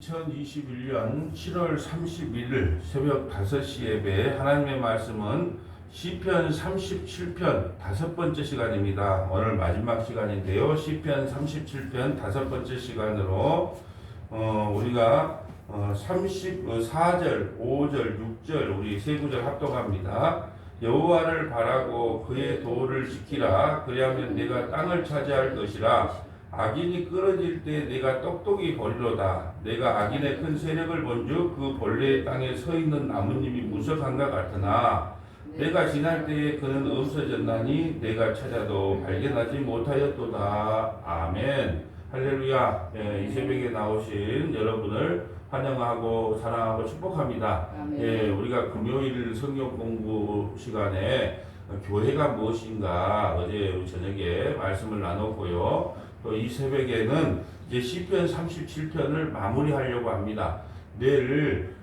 2021년 7월 31일 새벽 5시 예배 하나님의 말씀은 시편 37편 5번째 시간입니다. 오늘 마지막 시간인데요. 시편 37편 5번째 시간으로 우리가 34절, 5절, 6절 우리 세 구절 합독합니다. 여호와를 바라고 그의 도를 지키라. 그리하면 내가 땅을 차지할 것이라. 악인이 끊어질 때 내가 똑똑히 보리로다. 내가 악인의 큰 세력을 본즉 그 본래의 땅에 서 있는 나무님이 무석한가 같으나 내가 지날 때에 그는 없어졌나니 내가 찾아도 발견하지 못하였도다. 아멘. 할렐루야. 이 새벽에 나오신 여러분을 환영하고 사랑하고 축복합니다. 우리가 금요일 성경 공부 시간에 교회가 무엇인가 어제 저녁에 말씀을 나눴고요. 또 이 새벽에는 이제 시편 37편을 마무리하려고 합니다. 내일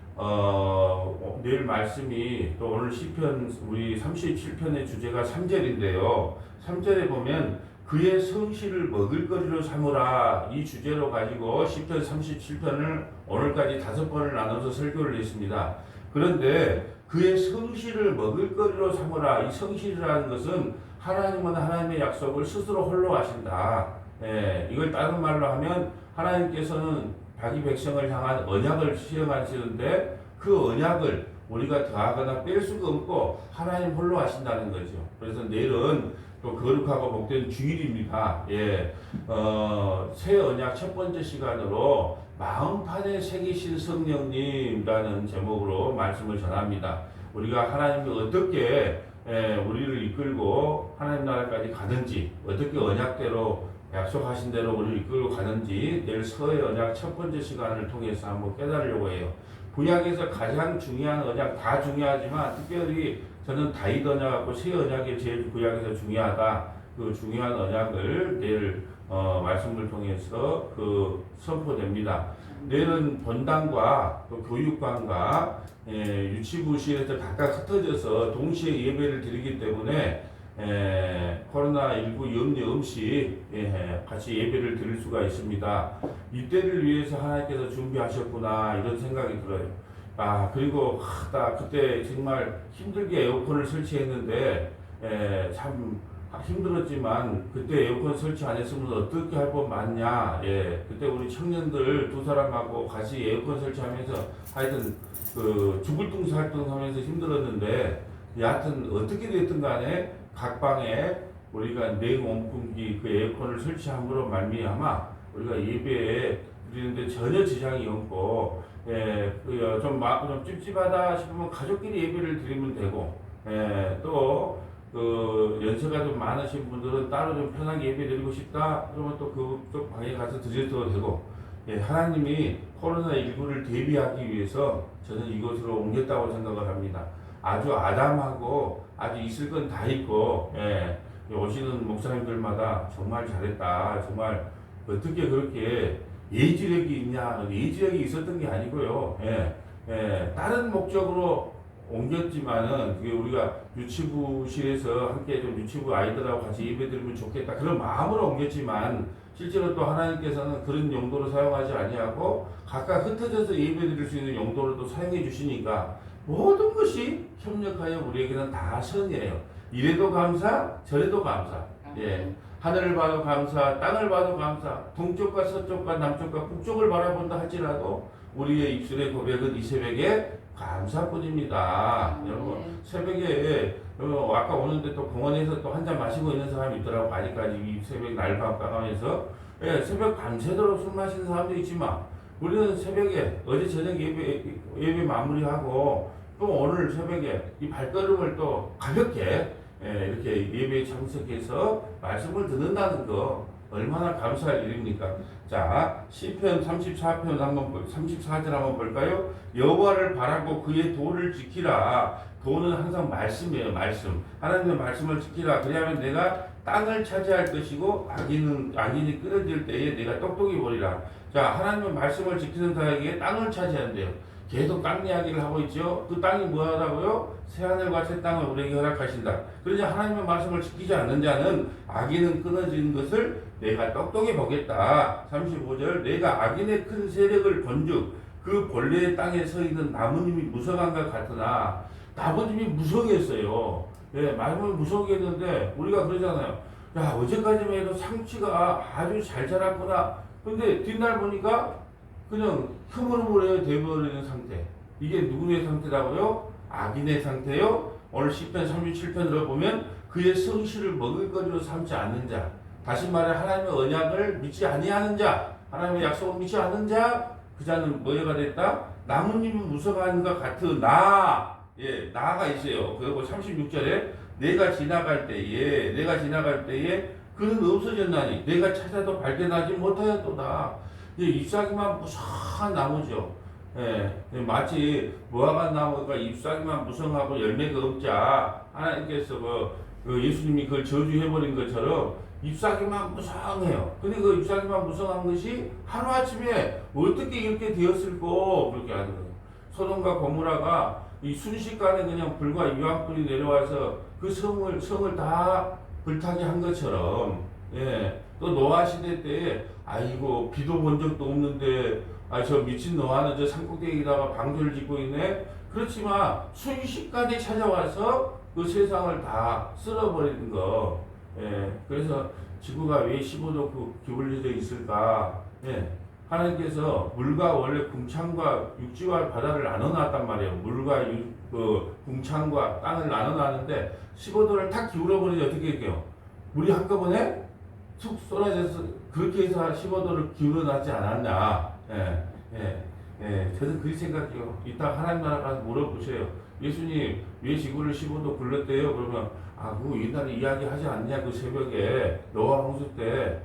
말씀이 또 오늘 시편 우리 37편의 주제가 3절인데요. 3절에 보면 그의 성실을 먹을거리로 삼으라 이 주제로 가지고 시편 37편을 오늘까지 5번을 나눠서 설교를 했습니다. 그런데 그의 성실을 먹을거리로 삼으라 이 성실이라는 것은 하나님은 하나님의 약속을 스스로 홀로 하신다. 이걸 다른 말로 하면 하나님께서는 자기 백성을 향한 언약을 시행하시는데 그 언약을 우리가 더하거나 뺄 수가 없고 하나님 홀로 하신다는 거죠. 그래서 내일은 또 거룩하고 복된 주일입니다. 새 언약 첫 번째 시간으로 마음판에 새기신 성령님이라는 제목으로 말씀을 전합니다. 우리가 하나님이 어떻게 우리를 이끌고 하나님 나라까지 가든지 어떻게 언약대로 약속하신 대로 우리를 이끌고 가는지 내일 서의 언약 첫 번째 시간을 통해서 한번 깨달으려고 해요. 구약에서 가장 중요한 언약 다 중요하지만 특별히 저는 다윗 언약하고 새 언약이 제일 구약에서 중요하다. 그 중요한 언약을 내일 말씀을 통해서 선포됩니다. 내일은 본당과 또 교육관과 유치부실에서 각각 흩어져서 동시에 예배를 드리기 때문에 코로나19 염려 없이 같이 예배를 드릴 수가 있습니다. 이때를 위해서 하나님께서 준비하셨구나 이런 생각이 들어요. 그리고 그때 정말 힘들게 에어컨을 설치했는데 참 힘들었지만 그때 에어컨 설치 안 했으면 어떻게 할 뻔 많냐. 그때 우리 청년들 2사람하고 같이 에어컨 설치하면서 하여튼 죽을 둥살둥하면서 힘들었는데 여하튼 어떻게 됐든 간에 각 방에 우리가 냉온풍기 그 에어컨을 설치함으로 말미암아 우리가 예배에 드리는데 전혀 지장이 없고 좀 찝찝하다 싶으면 가족끼리 예배를 드리면 되고 또 연세가 좀 많으신 분들은 따로 좀 편하게 예배 드리고 싶다 그러면 또 그쪽 방에 가서 드려도 되고 하나님이 코로나19를 대비하기 위해서 저는 이곳으로 옮겼다고 생각을 합니다. 아주 아담하고 아주 있을 건 다 있고 오시는 목사님들마다 정말 잘했다. 정말 어떻게 그렇게 예지력이 있냐. 예지력이 있었던 게 아니고요. 다른 목적으로 옮겼지만은 우리가 유치부실에서 함께 좀 유치부 아이들하고 같이 예배드리면 좋겠다. 그런 마음으로 옮겼지만 실제로 또 하나님께서는 그런 용도로 사용하지 아니하고 각각 흩어져서 예배드릴 수 있는 용도로 또 사용해 주시니까 모든 것이 협력하여 우리에게는 다 선이에요. 이래도 감사, 저래도 감사. 하늘을 봐도 감사, 땅을 봐도 감사, 동쪽과 서쪽과 남쪽과 북쪽을 바라본다 할지라도 우리의 입술의 고백은 이 새벽에 감사뿐입니다. 여러분 새벽에 아까 오는데 또 공원에서 또 한잔 마시고 있는 사람이 있더라고. 아직까지 이 새벽 날밤 까가면서 새벽 밤새도록 술 마시는 사람도 있지만 우리는 새벽에 어제 저녁 예배 마무리하고 또 오늘 새벽에 이 발걸음을 또 가볍게 이렇게 예배에 참석해서 말씀을 듣는다는 거 얼마나 감사할 일입니까? 자, 시편 34편 34절 한번 볼까요? 여호와를 바라고 그의 도를 지키라. 도는 항상 말씀이에요. 말씀. 하나님의 말씀을 지키라. 그리하면 내가 땅을 차지할 것이고 악인이 끊어질 때에 내가 똑똑히 보리라. 자, 하나님의 말씀을 지키는 자에게 땅을 차지한대요. 계속 땅 이야기를 하고 있죠. 그 땅이 뭐하다고요? 새하늘과 새 땅을 우리에게 허락하신다. 그러자 하나님의 말씀을 지키지 않는 자는 악인은 끊어지는 것을 내가 똑똑히 보겠다. 35절 내가 악인의 큰 세력을 본즉 그 본래의 땅에 서 있는 나무님이 무성한 것 같으나 나무님이 무성했어요. 예, 말씀을 무성하게 했는데 우리가 그러잖아요. 야, 어제까지만 해도 상치가 아주 잘 자랐구나. 근데 뒷날 보니까 그냥 흐물흐물해 돼버리는 상태. 이게 누구의 상태라고요? 악인의 상태요. 오늘 시편 37편으로 보면 그의 성실을 먹을거리로 삼지 않는 자. 다시 말해 하나님의 언약을 믿지 아니하는 자. 하나님의 약속을 믿지 않는 자. 그 자는 뭐가 됐다? 나무님이 무성한 것 같으나 예, 나가 있어요. 그리고 36절에 내가 지나갈 때에 그는 없어졌나니 내가 찾아도 발견하지 못하였도다. 잎사귀만 무성한 나무죠. 예, 마치 무화과 나무가 잎사귀만 무성하고 열매가 없자 하나님께서 예수님이 그걸 저주해버린 것처럼 잎사귀만 무성해요. 근데 그 잎사귀만 무성한 것이 하루아침에 어떻게 이렇게 되었을꼬 그렇게 하는 거예요. 소돔과 고모라가 이 순식간에 그냥 불과 유황불이 내려와서 그 성을 다 불타게 한 것처럼, 예, 또 노아 시대 때 아이고 비도 본 적도 없는데 저 미친 노아는 저 산꼭대기에다가 방주를 짓고 있네. 그렇지만 순식간에 찾아와서 그 세상을 다 쓸어버리는 거. 예, 그래서 지구가 왜 15도 기울어져 있을까? 예, 하나님께서 물과 원래 궁창과 육지와 바다를 나눠놨단 말이에요. 물과 궁창과 땅을 나눠놨는데 15도를 탁 기울어버리니 어떻게 해요? 물이 한꺼번에 툭 쏟아져서 그렇게 해서 15도를 기울어놨지 않았나. 저는 그렇게 생각해요. 이따 하나님 나라 가서 물어보세요. 예수님 왜 지구를 15도 굴렀대요? 그러면 그 옛날에 이야기하지 않냐? 그 새벽에 노아 홍수 때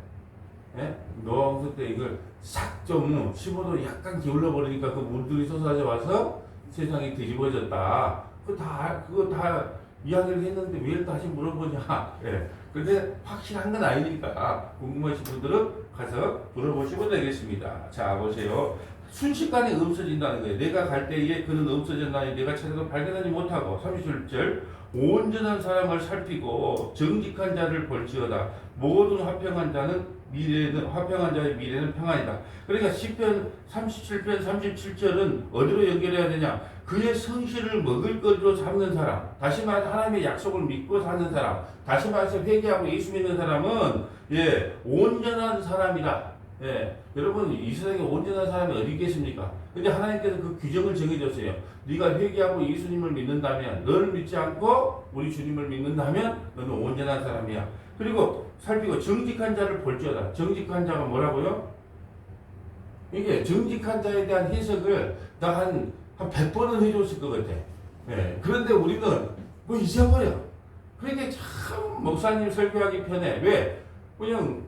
노아 홍수 때 이걸 싹 좀 15도 약간 기울어 버리니까 그 물들이 쏟아져 와서 세상이 뒤집어졌다. 그거 다 이야기를 했는데 왜 다시 물어보냐? 예. 근데 확실한 건 아니니까 궁금하신 분들은 가서 물어보시면 되겠습니다. 자, 보세요. 순식간에 없어진다는 거예요. 내가 갈 때에 그는 없어졌나니 내가 찾아도 발견하지 못하고. 37절 온전한 사람을 살피고 정직한 자를 볼지어다. 모든 화평한 자의 미래는 평안이다. 그러니까 시편 37편 37절은 어디로 연결해야 되냐? 그의 성실을 먹을거리로 삼는 사람, 다시 말해서 하나님의 약속을 믿고 사는 사람, 다시 말해서 회개하고 예수 믿는 사람은 온전한 사람이다. 여러분 이 세상에 온전한 사람이 어디 있겠습니까? 근데 하나님께서 그 규정을 정해줬어요. 네가 회개하고 예수님을 믿는다면, 너를 믿지 않고 우리 주님을 믿는다면 너는 온전한 사람이야. 그리고 살피고 정직한 자를 볼지어다. 정직한 자가 뭐라고요? 이게 정직한 자에 대한 해석을 나 한 100번은 해줬을 것 같아. 그런데 우리는 뭐 잊어버려. 그러니까 참 목사님 설교하기 편해. 왜? 그냥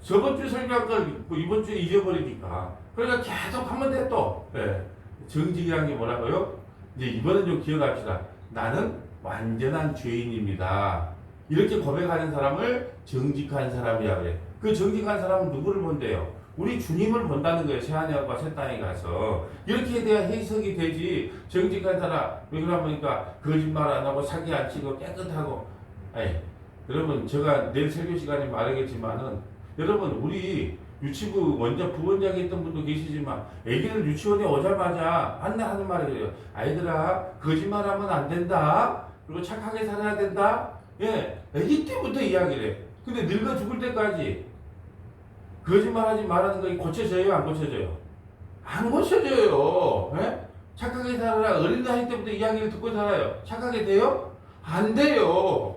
저번 주 설교한 걸 이번 주에 잊어버리니까. 그러니까 계속 하면 돼 또. 정직이라는 게 뭐라고요? 이제 이번엔 좀 기억합시다. 나는 완전한 죄인입니다. 이렇게 고백하는 사람을 정직한 사람이라고 그래. 그 정직한 사람은 누구를 본대요? 우리 주님을 본다는 거예요. 새하늘과 새 땅에 가서. 이렇게 돼야 해석이 되지. 정직한 사람, 왜 그러니까 거짓말 안 하고 사기 안 치고 깨끗하고. 여러분 제가 내일 설교 시간에 말하겠지만은 여러분 우리 유치부 원장 부원장에 있던 분도 계시지만 애기들 유치원에 오자마자 하는 말이 그래요. 아이들아 거짓말하면 안 된다. 그리고 착하게 살아야 된다. 애기 때부터 이야기를 해. 근데 늙어 죽을 때까지 거짓말하지 말하는 거 고쳐져요? 안 고쳐져요? 안 고쳐져요. 착하게 살아라. 어린 나이 때부터 이야기를 듣고 살아요. 착하게 돼요? 안 돼요.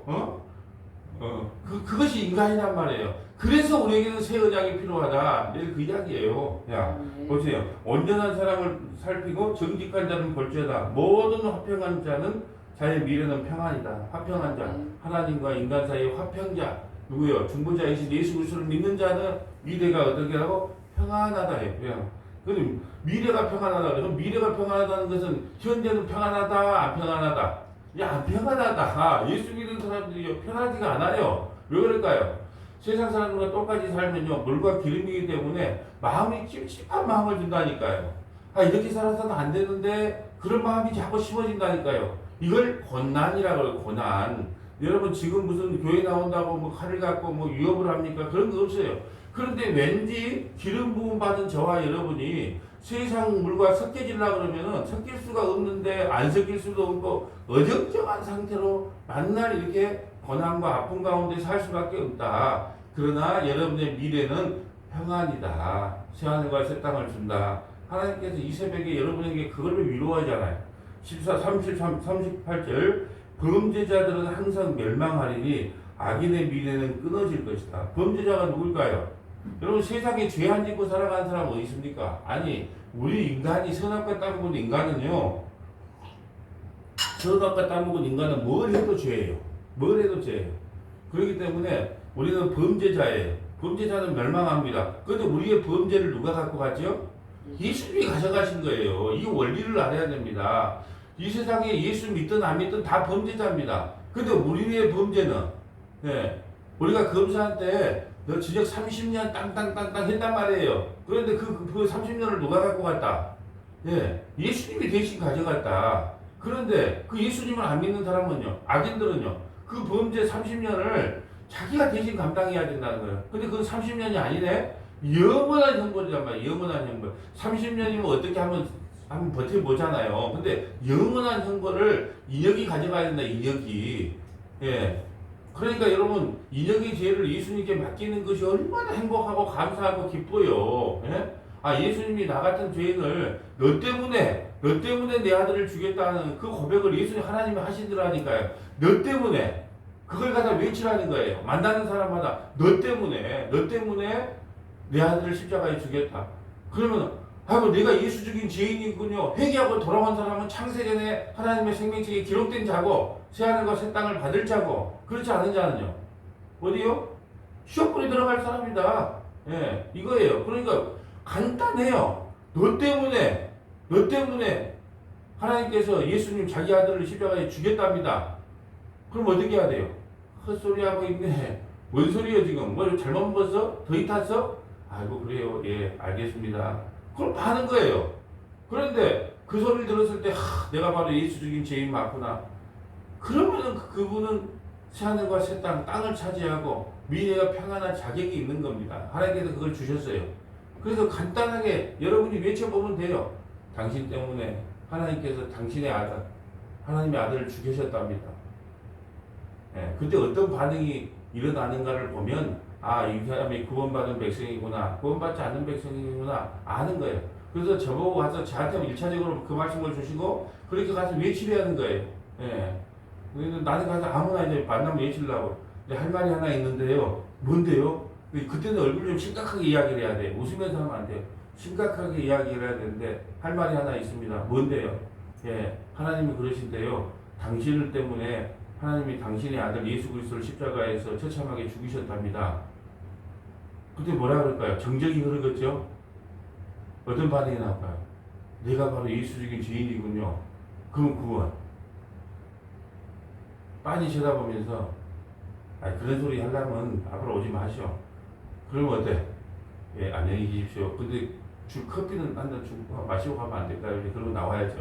그것이 인간이란 말이에요. 그래서 우리에게는 새 언약이 필요하다. 내일 그 이야기예요. 보세요. 온전한 사람을 살피고 정직한 자는 볼지어다. 모든 화평한 자는 자의 미래는 평안이다. 화평한 자. 하나님과 인간 사이의 화평자. 누구요? 중보자이신 예수 그리스도를 믿는 자는 미래가 어떻게 하고? 평안하다 해요. 그럼 미래가 평안하다. 그럼 미래가 평안하다는 것은 현재는 평안하다, 안 평안하다? 안 평안하다. 예수 믿는 사람들이 편하지가 않아요. 왜 그럴까요? 세상 사람들과 똑같이 살면요, 물과 기름이기 때문에 마음이 찝찝한 마음을 든다니까요. 이렇게 살아서는 안 되는데 그런 마음이 자꾸 심어진다니까요. 이걸 고난이라고 해요. 고난. 여러분 지금 무슨 교회 나온다고 뭐 칼을 갖고 뭐 위협을 합니까? 그런 거 없어요. 그런데 왠지 기름 부음 받은 저와 여러분이 세상 물과 섞여지려고 그러면은 섞일 수가 없는데 안 섞일 수도 없고 어정쩡한 상태로 만날 이렇게 고난과 아픔 가운데 살 수밖에 없다. 그러나 여러분의 미래는 평안이다. 새하늘과 새 땅을 준다. 하나님께서 이 새벽에 여러분에게 그걸로 위로하잖아요. 38절 범죄자들은 항상 멸망하리니 악인의 미래는 끊어질 것이다. 범죄자가 누굴까요? 여러분 세상에 죄 안 짓고 살아가는 사람 어디 있습니까? 아니 우리 인간이 선악과 따먹은 인간은요, 선악과 따먹은 인간은 뭘 해도 죄예요. 뭘 해도 죄예요. 그렇기 때문에 우리는 범죄자예요. 범죄자는 멸망합니다. 그런데 우리의 범죄를 누가 갖고 가죠? 예수님이 가져가신 거예요. 이 원리를 알아야 됩니다. 이 세상에 예수 믿든 안 믿든 다 범죄자입니다. 근데 우리의 범죄는, 우리가 검사한테 너 징역 30년 땅땅땅땅 했단 말이에요. 그런데 그 30년을 누가 갖고 갔다? 예수님이 대신 가져갔다. 그런데 그 예수님을 안 믿는 사람은요, 악인들은요, 그 범죄 30년을 자기가 대신 감당해야 된다는 거예요. 근데 그건 30년이 아니네? 영원한 형벌이란 말이에요. 영원한 형벌. 30년이면 어떻게 한번 버텨보잖아요. 근데 영원한 형벌을 인역이 가져가야 된다, 인역이. 그러니까 여러분, 인역의 죄를 예수님께 맡기는 것이 얼마나 행복하고 감사하고 기뻐요. 예수님이 나 같은 죄인을 너 때문에 내 아들을 죽였다는 그 고백을 예수님 하나님이 하시더라니까요. 너 때문에. 그걸 갖다 외치라는 거예요. 만나는 사람마다 너 때문에 내 아들을 십자가에 죽였다. 그러면 내가 예수 죽인 죄인이군요. 회개하고 돌아온 사람은 창세전에 하나님의 생명책에 기록된 자고 새하늘과 새 땅을 받을 자고 그렇지 않은 자는요. 어디요? 시험불에 들어갈 사람이다. 이거예요. 그러니까 간단해요. 너 때문에 하나님께서 예수님 자기 아들을 십자가에 죽였답니다. 그럼 어떻게 해야 돼요? 헛소리하고 있네. 뭔 소리예요 지금? 뭐 잘못 먹었어? 더위 탔어? 아이고 그래요. 알겠습니다. 그럼 하는 거예요. 그런데 그 소리를 들었을 때 내가 바로 예수 죽인 죄인 맞구나. 그러면은 그분은 새하늘과 새 땅을 차지하고 미래가 평안한 자격이 있는 겁니다. 하나님께서 그걸 주셨어요. 그래서 간단하게 여러분이 외쳐보면 돼요. 당신 때문에 하나님께서 당신의 아들, 하나님의 아들을 죽이셨답니다. 그때 어떤 반응이 일어나는가를 보면 이 사람이 구원받은 백성이구나, 구원받지 않는 백성이구나 아는 거예요. 그래서 저보고 가서 저한테 1차적으로 그 말씀을 주시고 그렇게 가서 외치려 하는 거예요. 나는 가서 아무나 이제 만나면 외치려고. 할 말이 하나 있는데요. 뭔데요? 그때는 얼굴 좀 심각하게 이야기를 해야 돼요. 웃으면서 하면 안 돼요. 심각하게 이야기를 해야 되는데 할 말이 하나 있습니다. 뭔데요? 하나님이 그러신데요. 당신을 때문에 하나님이 당신의 아들 예수 그리스도를 십자가에서 처참하게 죽이셨답니다. 그때 뭐라 그럴까요? 정적이 흐르겠죠? 어떤 반응이 나올까요? 내가 바로 예수 죽인 죄인이군요. 그럼 구원. 빤히 쳐다보면서 그런 소리 하려면 앞으로 오지 마시오. 그러면 어때? 안녕히 계십시오. 근데 커피는 한 잔 주고 마시고 가면 안 될까요? 그러고 나와야죠.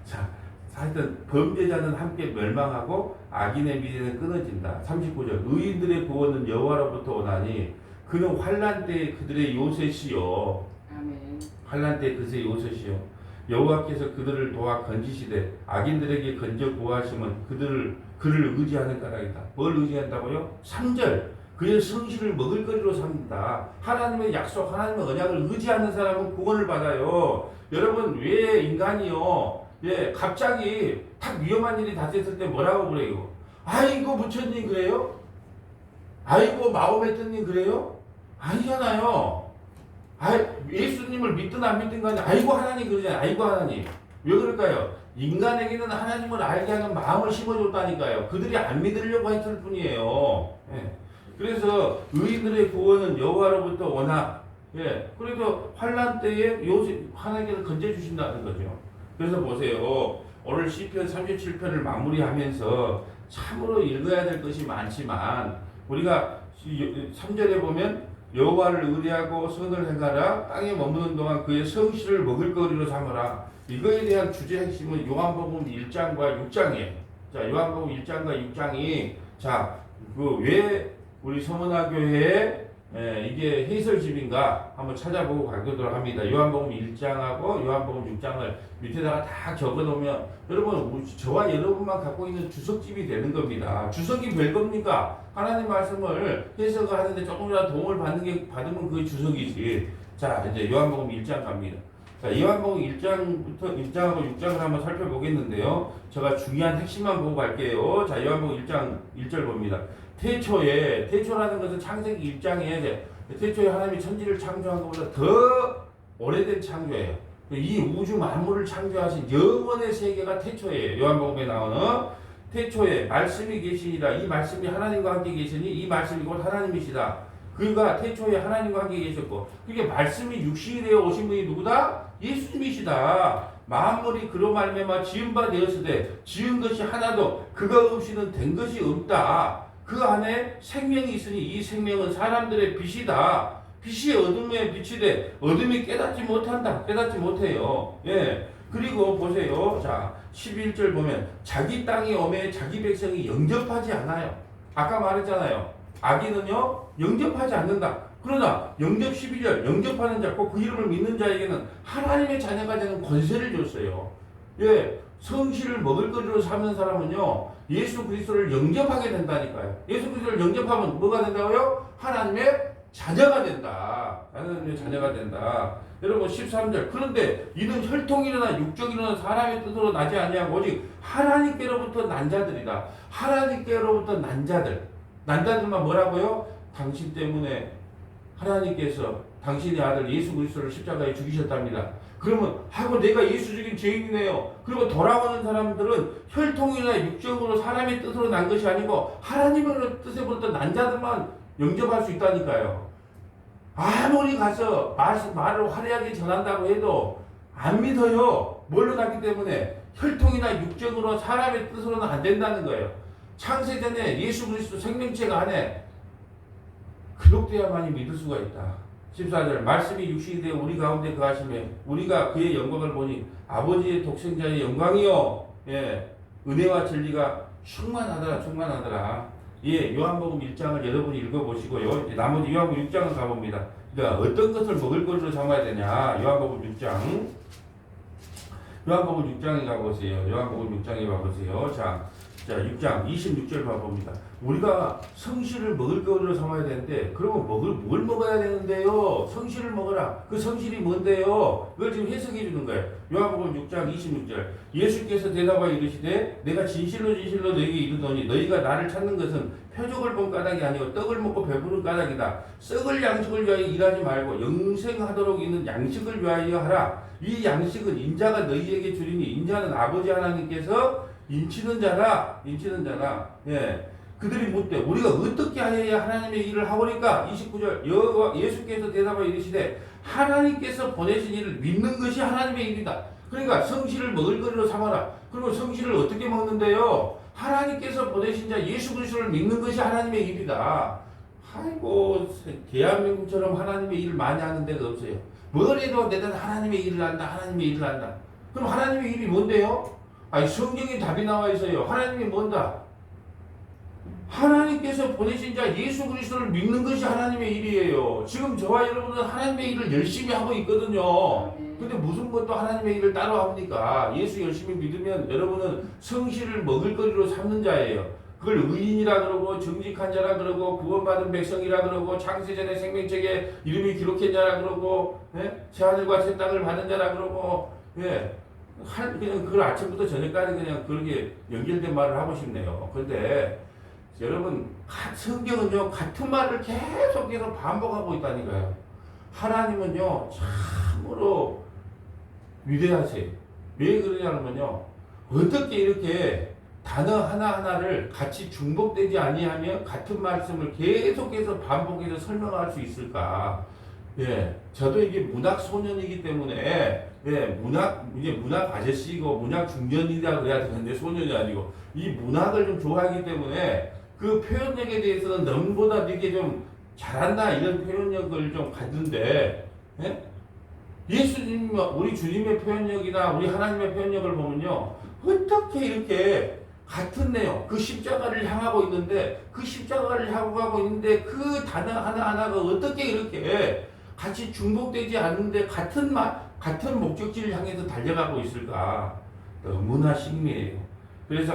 자, 하여튼 범죄자는 함께 멸망하고 악인의 미래는 끊어진다. 39절 의인들의 구원은 여호와로부터 오나니 그는 환난 때에 그들의 요새시요. 아멘. 환난 때에 그들의 요새시요. 여호와께서 그들을 도와 건지시되 악인들에게 건져 구하시면 그를 의지하는 까닭이다. 뭘 의지한다고요? 3절 그의 성실을 먹을거리로 삼는다. 하나님의 약속, 하나님의 언약을 의지하는 사람은 구원을 받아요. 여러분 왜 인간이요? 갑자기 탁 위험한 일이 닥쳤을 때 뭐라고 그래요? 아이고 부처님 그래요? 아이고 마호메트님 그래요? 아니잖아요. 예수님을 믿든 안 믿든 간에 아이고 하나님 그러잖아요. 아이고 하나님. 왜 그럴까요? 인간에게는 하나님을 알게 하는 마음을 심어줬다니까요. 그들이 안 믿으려고 했을 뿐이에요. 그래서 의인들의 구원은 여호와로부터 오나. 그래도 환난 때에 하나님께서 건져주신다는 거죠. 그래서 보세요. 오늘 시편 37편을 마무리하면서 참으로 읽어야 될 것이 많지만 우리가 3절에 보면 여호와를 의뢰하고 선을 행하라. 땅에 머무는 동안 그의 성실을 먹을거리로 삼으라. 이거에 대한 주제 핵심은 요한복음 1장과 6장이에요. 자, 요한복음 1장과 6장이 자, 그 왜 우리 서문화교회에 이게 해설집인가 한번 찾아보고 가도록 합니다. 요한복음 1장하고 요한복음 6장을 밑에다가 다 적어놓으면 여러분 저와 여러분만 갖고 있는 주석집이 되는 겁니다. 주석이 별겁니까? 하나님 말씀을 해석을 하는데 조금이라도 도움을 받으면 그게 주석이지. 자, 이제 요한복음 1장 갑니다. 자, 요한복음 1장하고 6장을 한번 살펴보겠는데요. 제가 중요한 핵심만 보고 갈게요. 자, 요한복음 1장 1절 봅니다. 태초라는 것은 창세기 1장에 태초에 하나님이 천지를 창조한 것보다 더 오래된 창조예요. 이 우주 만물을 창조하신 영원의 세계가 태초예요. 요한복음에 나오는 태초에 말씀이 계시니라. 이 말씀이 하나님과 함께 계시니 이 말씀이 곧 하나님이시다. 그가 태초에 하나님과 함께 계셨고 그게 말씀이 육신이 되어 오신 분이 누구다? 예수님이시다. 만물이 그로 말미암아 지은 바 되었으되 지은 것이 하나도 그가 없이는 된 것이 없다. 그 안에 생명이 있으니 이 생명은 사람들의 빛이다. 빛이 어둠에 비치되 어둠이 깨닫지 못해요. 예. 그리고 보세요. 자, 11절 보면 자기 땅이 오매 자기 백성이 영접하지 않아요. 아까 말했잖아요. 악인은요 영접하지 않는다. 그러나 영접 12절 영접하는 자, 꼭 그 이름을 믿는 자에게는 하나님의 자녀가 되는 권세를 줬어요. 예. 성실을 먹을거리로 삼는 사람은요 예수 그리스도를 영접하게 된다니까요. 예수 그리스도를 영접하면 뭐가 된다고요? 하나님의 자녀가 된다. 하나님의 자녀가 된다. 여러분 13절 그런데 이는 혈통이나 육적이나 사람의 뜻으로 나지 아니하고 오직 하나님께로부터 난 자들이다. 하나님께로부터 난 자들. 난 자들만 뭐라고요? 당신 때문에 하나님께서 당신의 아들 예수 그리스도를 십자가에 죽이셨답니다. 그러면 하고 내가 예수 죽인 죄인이네요. 그리고 돌아오는 사람들은 혈통이나 육적으로 사람의 뜻으로 난 것이 아니고 하나님의 뜻에부터 난 자들만 영접할 수 있다니까요. 아무리 가서 말을 화려하게 전한다고 해도 안 믿어요. 뭘로 났기 때문에 혈통이나 육적으로 사람의 뜻으로는 안 된다는 거예요. 창세전에 예수 그리스도 생명체가 안에 기록되어야만이 믿을 수가 있다. 14절 말씀이 육신이 되어 우리 가운데 거하시며 우리가 그의 영광을 보니 아버지의 독생자의 영광이요 예, 은혜와 진리가 충만하더라. 예, 요한복음 1장을 여러분이 읽어보시고요. 나머지 요한복음 6장을 가봅니다. 그러니까 어떤 것을 먹을 거리로 삼아야 되냐. 요한복음 6장에 가보세요. 요한복음 6장에 가보세요. 자 6장 26절 봐봅니다. 우리가 성실을 먹을 거리로 삼아야 되는데 그러면 뭘 먹어야 되는데요? 성실을 먹어라. 그 성실이 뭔데요? 그걸 지금 해석해 주는 거예요. 요한복음 6장 26절 예수께서 대답하여 이르시되 내가 진실로 너희에게 이르노니 너희가 나를 찾는 것은 표적을 본 까닭이 아니고 떡을 먹고 배부른 까닭이다. 썩을 양식을 위하여 일하지 말고 영생하도록 있는 양식을 위하여 하라. 이 양식은 인자가 너희에게 주리니 인자는 아버지 하나님께서 인치는 자라. 예. 그들이 묻되 우리가 어떻게 하여야 하나님의 일을 하오리까? 29절 예수께서 대답하여 이르시되 하나님께서 보내신 일을 믿는 것이 하나님의 일이다. 그러니까 성실을 먹을 거리로 삼아라. 그리고 성실을 어떻게 먹는데요? 하나님께서 보내신 자 예수 그리스도를 믿는 것이 하나님의 일이다. 아이고 대한민국처럼 하나님의 일을 많이 하는 데가 없어요. 뭘 해도 내가 하나님의 일을 한다. 그럼 하나님의 일이 뭔데요? 아니 성경에 답이 나와 있어요. 하나님이 뭔다? 하나님께서 보내신 자 예수 그리스도를 믿는 것이 하나님의 일이에요. 지금 저와 여러분은 하나님의 일을 열심히 하고 있거든요. 근데 무슨 것도 하나님의 일을 따로 합니까? 예수 열심히 믿으면 여러분은 성실을 먹을 거리로 삼는 자예요. 그걸 의인이라 그러고 정직한 자라 그러고 구원받은 백성이라 그러고 창세전의 생명책에 이름이 기록한 자라 그러고 예? 새하늘과 새 땅을 받은 자라 그러고 예. 그냥 그걸 아침부터 저녁까지 그냥 그렇게 연결된 말을 하고 싶네요. 근데 여러분 성경은요 같은 말을 계속해서 반복하고 있다니까요. 하나님은요 참으로 위대하세요. 왜 그러냐면요 어떻게 이렇게 단어 하나하나를 같이 중복되지 아니하며 같은 말씀을 계속해서 반복해서 설명할 수 있을까? 예, 저도 이게 문학 소년이기 때문에 이제 문학 아저씨고 문학 중년이라 그래야 되는데 소년이 아니고 이 문학을 좀 좋아하기 때문에 그 표현력에 대해서는 너무보다 이렇게 좀 잘한다 이런 표현력을 좀 갖는데 예? 예수님 우리 주님의 표현력이나 우리 하나님의 표현력을 보면요 어떻게 이렇게 같은 내용 그 십자가를 향하고 있는데 그 십자가를 향하고 가고 있는데 그 단어 하나하나가 어떻게 이렇게 같이 중복되지 않는데 같은 목적지를 향해서 달려가고 있을까 너무나 신기해요. 그래서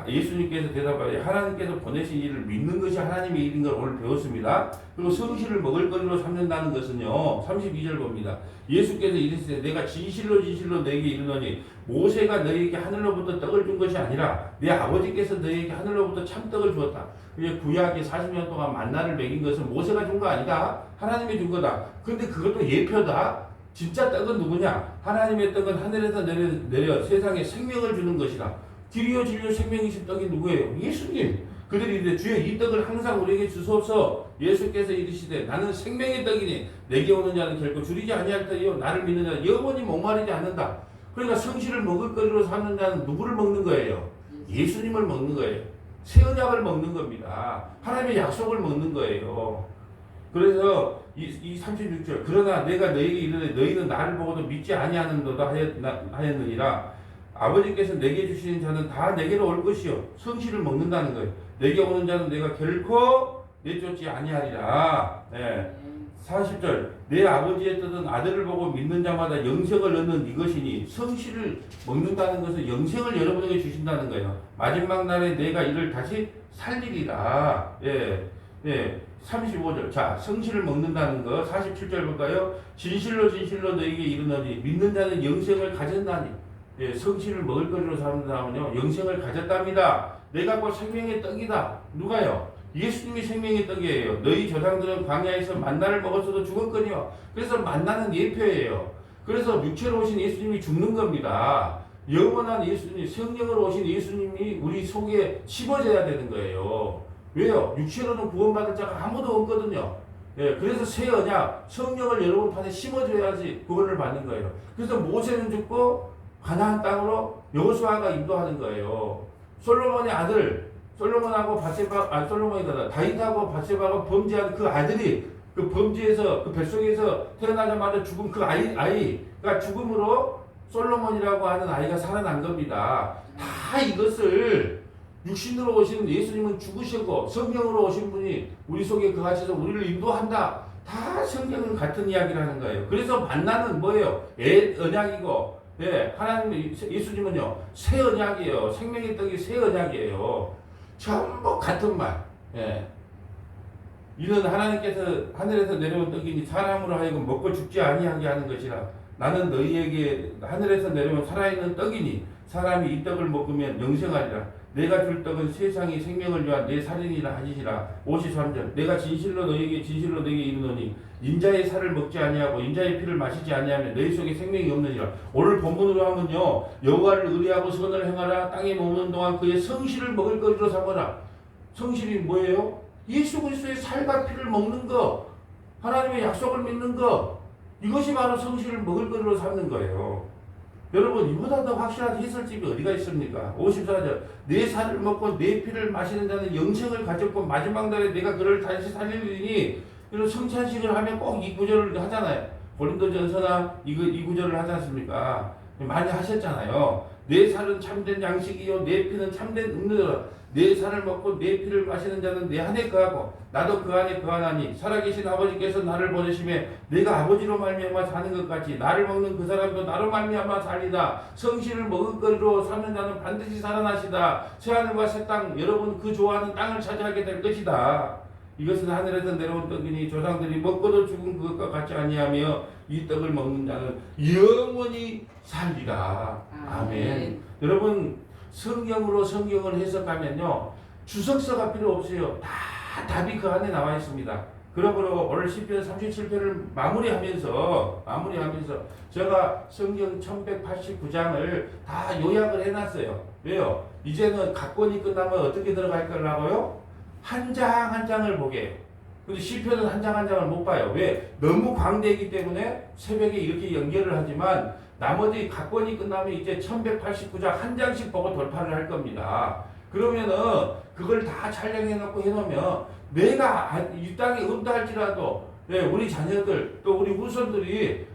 예수님께서 대답하여 하나님께서 보내신 일을 믿는 것이 하나님의 일인 걸 오늘 배웠습니다. 그리고 성실을 먹을거리로 삼는다는 것은요 32절 봅니다. 예수께서 이르시되 내가 진실로 너에게 이르노니 모세가 너에게 하늘로부터 떡을 준 것이 아니라 내 아버지께서 너에게 하늘로부터 참떡을 주었다. 구약에 40년 동안 만나를 먹인 것은 모세가 준 거 아니다. 하나님이 준 거다. 근데 그것도 예표다. 진짜 떡은 누구냐? 하나님의 떡은 하늘에서 내려 세상에 생명을 주는 것이다. 길이요 진리요 생명이신 떡이 누구예요? 예수님. 그들이 이제 주여 이 떡을 항상 우리에게 주소서. 예수께서 이르시되 나는 생명의 떡이니 내게 오는 자는 결코 줄이지 아니할 터이요 나를 믿는 자는 영원히 목마르지 않는다. 그러니까 성실을 먹을거리로 삼는 자는 누구를 먹는 거예요? 예수님을 먹는 거예요. 새 언약을 먹는 겁니다. 하나님의 약속을 먹는 거예요. 그래서 이 36절 그러나 내가 너에게 이르되 너희는 나를 보고도 믿지 아니하는도다 하였느니라. 아버지께서 내게 주시는 자는 다 내게로 올 것이요 성실을 먹는다는 거예요. 내게 오는 자는 내가 결코 내쫓지 아니하리라. 네. 40절 내 아버지의 뜻은 아들을 보고 믿는 자마다 영생을 얻는 이것이니 성실을 먹는다는 것은 영생을 여러분에게 주신다는 거예요. 마지막 날에 내가 이를 다시 살리리라. 예. 예. 35절 자 성실을 먹는다는 거 47절 볼까요? 진실로 너에게 이르노니 믿는 자는 영생을 가졌나니. 예, 성실을 먹을거리로 삼는다면요 영생을 가졌답니다. 내가 곧 생명의 떡이다. 누가요? 예수님이 생명의 떡이에요. 너희 조상들은 광야에서 만나를 먹었어도 죽었거니와. 그래서 만나는 예표예요. 그래서 육체로 오신 예수님이 죽는 겁니다. 영원한 예수님, 성령으로 오신 예수님이 우리 속에 심어져야 되는 거예요. 왜요? 육체로는 구원받을 자가 아무도 없거든요. 예, 그래서 새 언약, 성령을 여러분 판에 심어줘야지 구원을 받는 거예요. 그래서 모세는 죽고 가나안 땅으로 여호수아가 인도하는 거예요. 솔로몬의 아들, 다윗하고 바세바가 범죄한 그 아들이 그 범죄에서 그 뱃속에서 태어나자마자 죽은 그 아이가 죽음으로 솔로몬이라고 하는 아이가 살아난 겁니다. 다 이것을 육신으로 오신 예수님은 죽으시고 성령으로 오신 분이 우리 속에 거하셔서 우리를 인도한다. 다 성경은 같은 이야기를 하는 거예요. 그래서 만나는 뭐예요? 언약이고 예, 하나님 예수님은요 새 언약이에요. 생명의 떡이 새 언약이에요. 전부 같은 말. 예. 이는 하나님께서 하늘에서 내려온 떡이니 사람으로 하여금 먹고 죽지 아니하게 하는 것이라. 나는 너희에게 하늘에서 내려온 살아있는 떡이니 사람이 이 떡을 먹으면 영생하리라. 내가 줄 떡은 세상이 생명을 위한 내 살이니라 하시니라. 53절 내가 진실로 너희에게 이르노니 인자의 살을 먹지 아니하고 인자의 피를 마시지 아니하면 너희 속에 생명이 없느니라. 오늘 본문으로 하면요 여호와를 의뢰하고 선을 행하라. 땅에 머무는 동안 그의 성실을 먹을 거리로 삼아라. 성실이 뭐예요? 예수 그리스도의 살과 피를 먹는 거, 하나님의 약속을 믿는 거, 이것이 바로 성실을 먹을 거리로 삼는 거예요. 여러분 이보다 더 확실한 해설집이 어디가 있습니까? 54절 내 살을 먹고 내 피를 마시는 자는 영생을 가졌고 마지막 날에 내가 그를 다시 살리리니. 이런 성찬식을 하면 꼭 이 구절을 하잖아요. 고린도전서나 이 구절을 하지 않습니까? 많이 하셨잖아요. 내 살은 참된 양식이요 내 피는 참된 음료라. 내 살을 먹고 내 피를 마시는 자는 내 안에 거하고 나도 그 안에 거하나니 살아계신 아버지께서 나를 보내심에 내가 아버지로 말미암아 사는 것 같이 나를 먹는 그 사람도 나로 말미암아 살리다. 성실을 먹을거리로 삼는 자는 반드시 살아나시다. 새하늘과 새 땅 여러분 그 좋아하는 땅을 차지하게 될 것이다. 이것은 하늘에서 내려온 떡이니 조상들이 먹고도 죽은 그것과 같지 아니하며 이 떡을 먹는 자는 영원히 살리라. 아멘. 여러분 성경을 해석하면요 주석서가 필요 없어요. 다 답이 그 안에 나와 있습니다. 그러므로 오늘 시편 37편을 마무리하면서 제가 성경 1189장을 다 요약을 해놨어요. 왜요? 이제는 각권이 끝나면 어떻게 들어갈 거라고요? 한 장 한 장을 보게. 근데 시편은 한 장 한 장을 못 봐요. 왜? 너무 광대이기 때문에 새벽에 이렇게 연결을 하지만 나머지 각권이 끝나면 이제 1189장 한 장씩 보고 돌파를 할 겁니다. 그러면은 그걸 다 촬영해놓고 해놓으면 내가 이 땅에 없다 할지라도 예, 우리 자녀들 또 우리 후손들이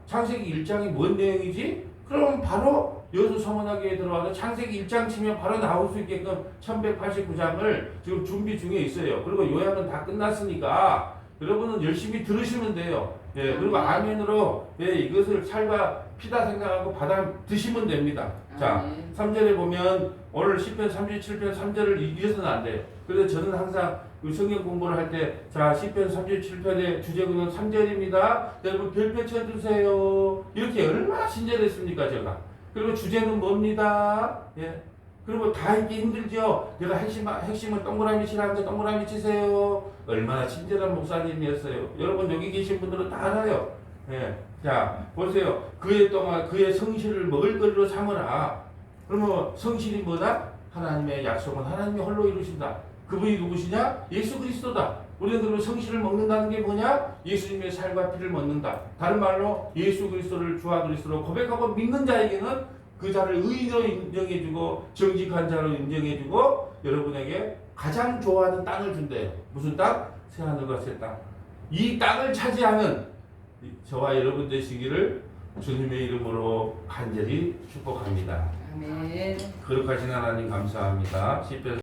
창세기 1장이 뭔 내용이지? 그럼 바로 여수 성원학교에 들어와서 창세기 1장 치면 바로 나올 수 있게끔 1189장을 지금 준비 중에 있어요. 그리고 요약은 다 끝났으니까 여러분은 열심히 들으시면 돼요. 예, 그리고 아멘으로 예, 이것을 살과 피다 생각하고 받아 드시면 됩니다. 자, 3절에 보면 오늘 10편 37편 3절을 잊어서는 안 돼요. 그래서 저는 항상 성경 공부를 할 때, 자, 10편 37편의 주제구는 3절입니다. 여러분 별표 쳐주세요. 이렇게 얼마나 친절했습니까, 제가. 그리고 주제는 뭡니다. 예. 그리고 다 읽기 힘들죠. 내가 핵심을 동그라미 치라는데 동그라미 치세요. 얼마나 친절한 목사님이었어요. 여러분 여기 계신 분들은 다 알아요. 예. 자, 보세요. 그의 동안 그의 성실을 먹을거리로 삼으라. 그러면 성실이 뭐다? 하나님의 약속은 하나님이 홀로 이루신다. 그분이 누구시냐? 예수 그리스도다. 우리는 그러면 성실을 먹는다는 게 뭐냐? 예수님의 살과 피를 먹는다. 다른 말로 예수 그리스도를 주와 그리스도로 고백하고 믿는 자에게는 그 자를 의인으로 인정해주고 정직한 자로 인정해주고 여러분에게 가장 좋아하는 땅을 준대요. 무슨 땅? 새하늘과 새 땅. 이 땅을 차지하는 저와 여러분 되시기를 주님의 이름으로 간절히 축복합니다. 아멘. 거룩하신 하나님 감사합니다. 10편